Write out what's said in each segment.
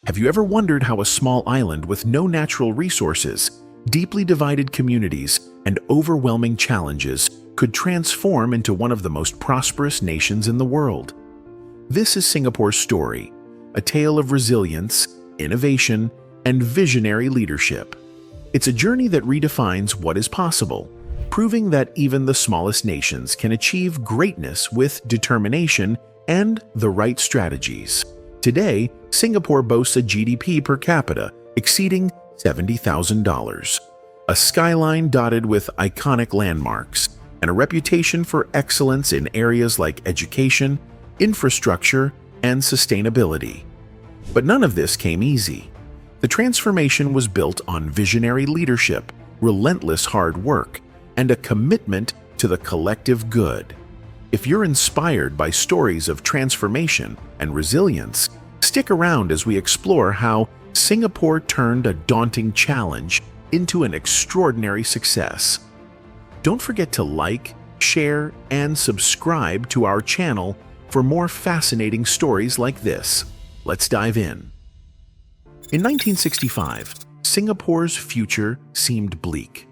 Have you ever wondered how a small island with no natural resources, deeply divided communities, and overwhelming challenges could transform into one of the most prosperous nations in the world? This is Singapore's story, a tale of resilience, innovation, and visionary leadership. It's a journey that redefines what is possible, proving that even the smallest nations can achieve greatness with determination and the right strategies. Today, Singapore boasts a GDP per capita exceeding $70,000, a skyline dotted with iconic landmarks, and a reputation for excellence in areas like education, infrastructure, and sustainability. But none of this came easy. The transformation was built on visionary leadership, relentless hard work, and a commitment to the collective good. If you're inspired by stories of transformation and resilience, stick around as we explore how Singapore turned a daunting challenge into an extraordinary success. Don't forget to like, share, and subscribe to our channel for more fascinating stories like this. Let's dive in. In 1965, Singapore's future seemed bleak.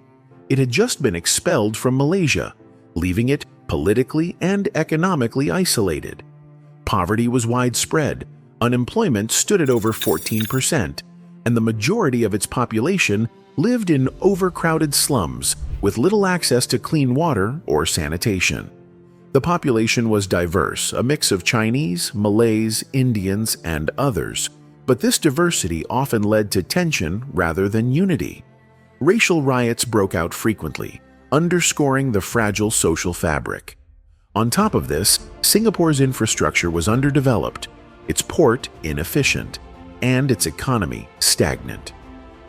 It had just been expelled from Malaysia, leaving it politically and economically isolated. Poverty was widespread, unemployment stood at over 14%, and the majority of its population lived in overcrowded slums with little access to clean water or sanitation. The population was diverse, a mix of Chinese, Malays, Indians, and others, but this diversity often led to tension rather than unity. Racial riots broke out frequently, underscoring the fragile social fabric. On top of this, Singapore's infrastructure was underdeveloped, its port inefficient, and its economy stagnant.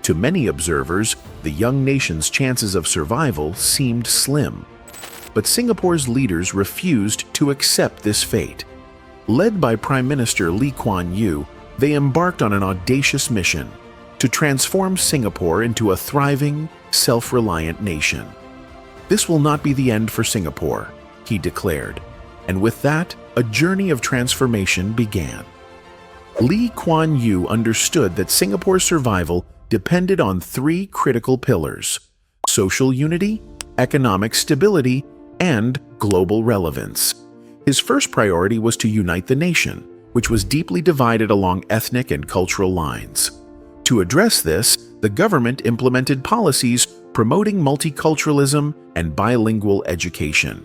To many observers, the young nation's chances of survival seemed slim. But Singapore's leaders refused to accept this fate. Led by Prime Minister Lee Kuan Yew, they embarked on an audacious mission to transform Singapore into a thriving, self-reliant nation. "This will not be the end for Singapore," he declared, and with that, a journey of transformation began. Lee Kuan Yew understood that Singapore's survival depended on three critical pillars: social unity, economic stability, and global relevance. His first priority was to unite the nation, which was deeply divided along ethnic and cultural lines. To address this, the government implemented policies promoting multiculturalism and bilingual education.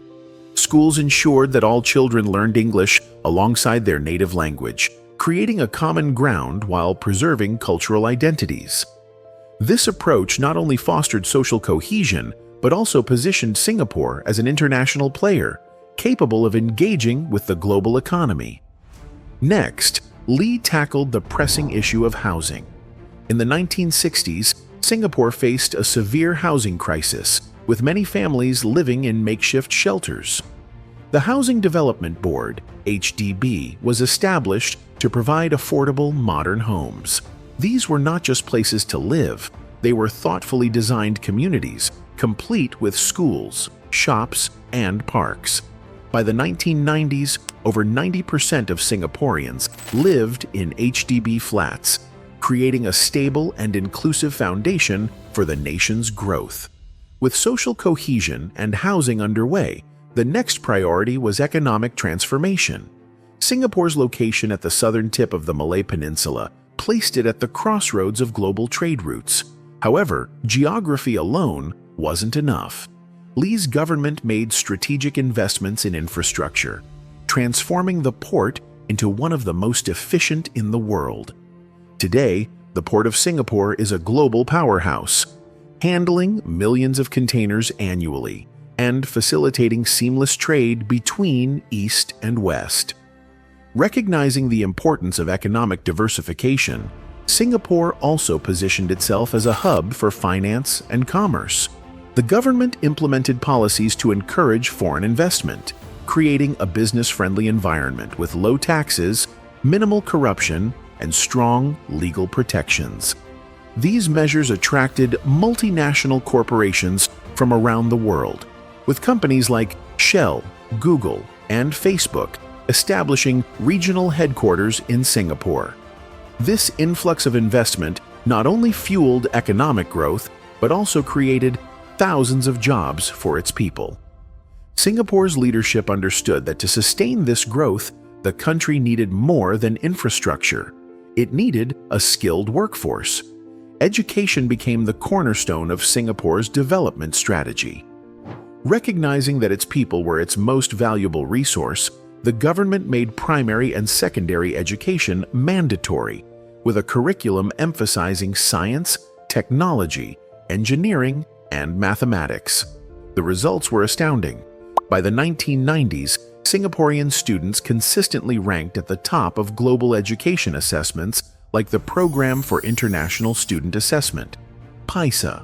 Schools ensured that all children learned English alongside their native language, creating a common ground while preserving cultural identities. This approach not only fostered social cohesion, but also positioned Singapore as an international player, capable of engaging with the global economy. Next, Lee tackled the pressing issue of housing. In the 1960s, Singapore faced a severe housing crisis, with many families living in makeshift shelters. The Housing Development Board, HDB, was established to provide affordable, modern homes. These were not just places to live, they were thoughtfully designed communities, complete with schools, shops, and parks. By the 1990s, over 90% of Singaporeans lived in HDB flats, creating a stable and inclusive foundation for the nation's growth. With social cohesion and housing underway, the next priority was economic transformation. Singapore's location at the southern tip of the Malay Peninsula placed it at the crossroads of global trade routes. However, geography alone wasn't enough. Lee's government made strategic investments in infrastructure, transforming the port into one of the most efficient in the world. Today, the Port of Singapore is a global powerhouse, handling millions of containers annually and facilitating seamless trade between East and West. Recognizing the importance of economic diversification, Singapore also positioned itself as a hub for finance and commerce. The government implemented policies to encourage foreign investment, creating a business-friendly environment with low taxes, minimal corruption, and strong legal protections. These measures attracted multinational corporations from around the world, with companies like Shell, Google, and Facebook establishing regional headquarters in Singapore. This influx of investment not only fueled economic growth, but also created thousands of jobs for its people. Singapore's leadership understood that to sustain this growth, the country needed more than infrastructure. It needed a skilled workforce. Education became the cornerstone of Singapore's development strategy. Recognizing that its people were its most valuable resource, the government made primary and secondary education mandatory, with a curriculum emphasizing science, technology, engineering, and mathematics. The results were astounding. By the 1990s, Singaporean students consistently ranked at the top of global education assessments like the Program for International Student Assessment, PISA.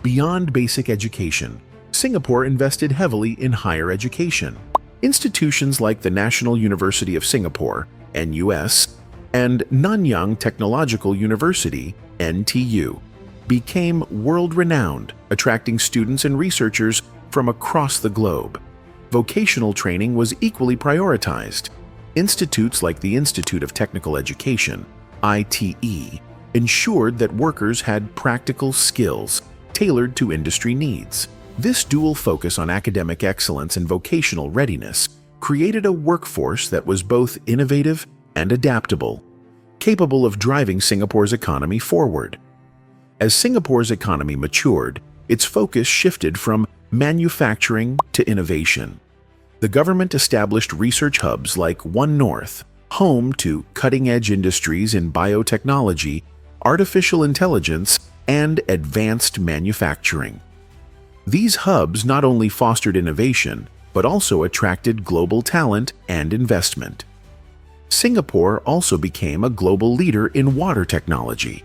Beyond basic education, Singapore invested heavily in higher education. Institutions like the National University of Singapore, NUS, and Nanyang Technological University, NTU, became world-renowned, attracting students and researchers from across the globe. Vocational training was equally prioritized. Institutes like the Institute of Technical Education, ITE, ensured that workers had practical skills tailored to industry needs. This dual focus on academic excellence and vocational readiness created a workforce that was both innovative and adaptable, capable of driving Singapore's economy forward. As Singapore's economy matured, its focus shifted from manufacturing to innovation. The government established research hubs like One North, home to cutting-edge industries in biotechnology, artificial intelligence, and advanced manufacturing. These hubs not only fostered innovation, but also attracted global talent and investment. Singapore also became a global leader in water technology.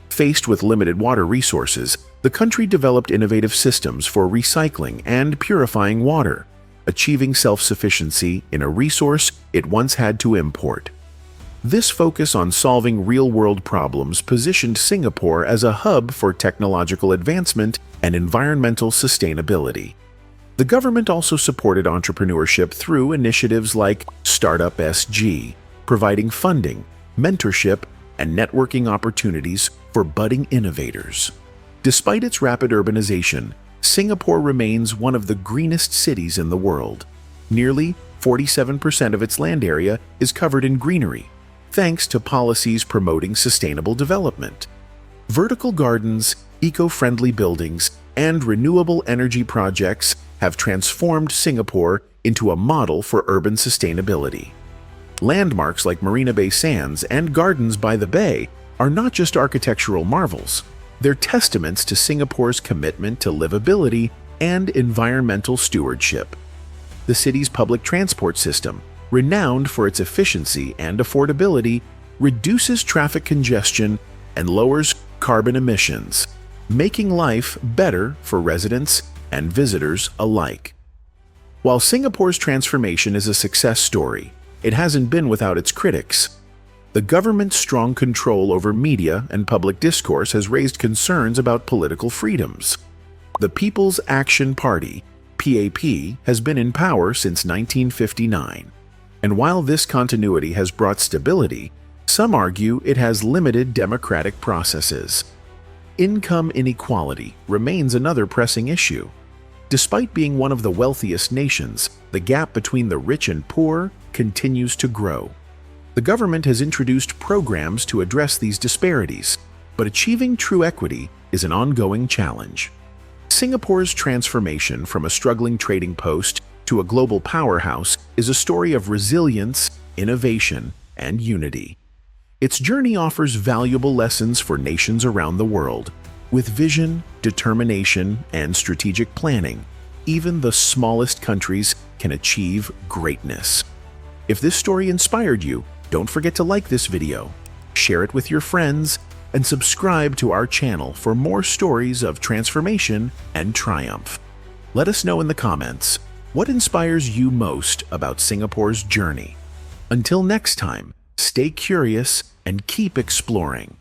Faced with limited water resources, the country developed innovative systems for recycling and purifying water, achieving self-sufficiency in a resource it once had to import. This focus on solving real-world problems positioned Singapore as a hub for technological advancement and environmental sustainability. The government also supported entrepreneurship through initiatives like Startup SG, providing funding, mentorship, and networking opportunities for budding innovators. Despite its rapid urbanization, Singapore remains one of the greenest cities in the world. Nearly 47% of its land area is covered in greenery, thanks to policies promoting sustainable development. Vertical gardens, eco-friendly buildings, and renewable energy projects have transformed Singapore into a model for urban sustainability. Landmarks like Marina Bay Sands and Gardens by the Bay are not just architectural marvels. They're testaments to Singapore's commitment to livability and environmental stewardship. The city's public transport system, renowned for its efficiency and affordability, reduces traffic congestion and lowers carbon emissions, making life better for residents and visitors alike. While Singapore's transformation is a success story, it hasn't been without its critics. The government's strong control over media and public discourse has raised concerns about political freedoms. The People's Action Party, PAP, has been in power since 1959. And while this continuity has brought stability, some argue it has limited democratic processes. Income inequality remains another pressing issue. Despite being one of the wealthiest nations, the gap between the rich and poor continues to grow. The government has introduced programs to address these disparities, but achieving true equity is an ongoing challenge. Singapore's transformation from a struggling trading post to a global powerhouse is a story of resilience, innovation, and unity. Its journey offers valuable lessons for nations around the world. With vision, determination, and strategic planning, even the smallest countries can achieve greatness. If this story inspired you, don't forget to like this video, share it with your friends, and subscribe to our channel for more stories of transformation and triumph. Let us know in the comments, what inspires you most about Singapore's journey? Until next time, stay curious and keep exploring.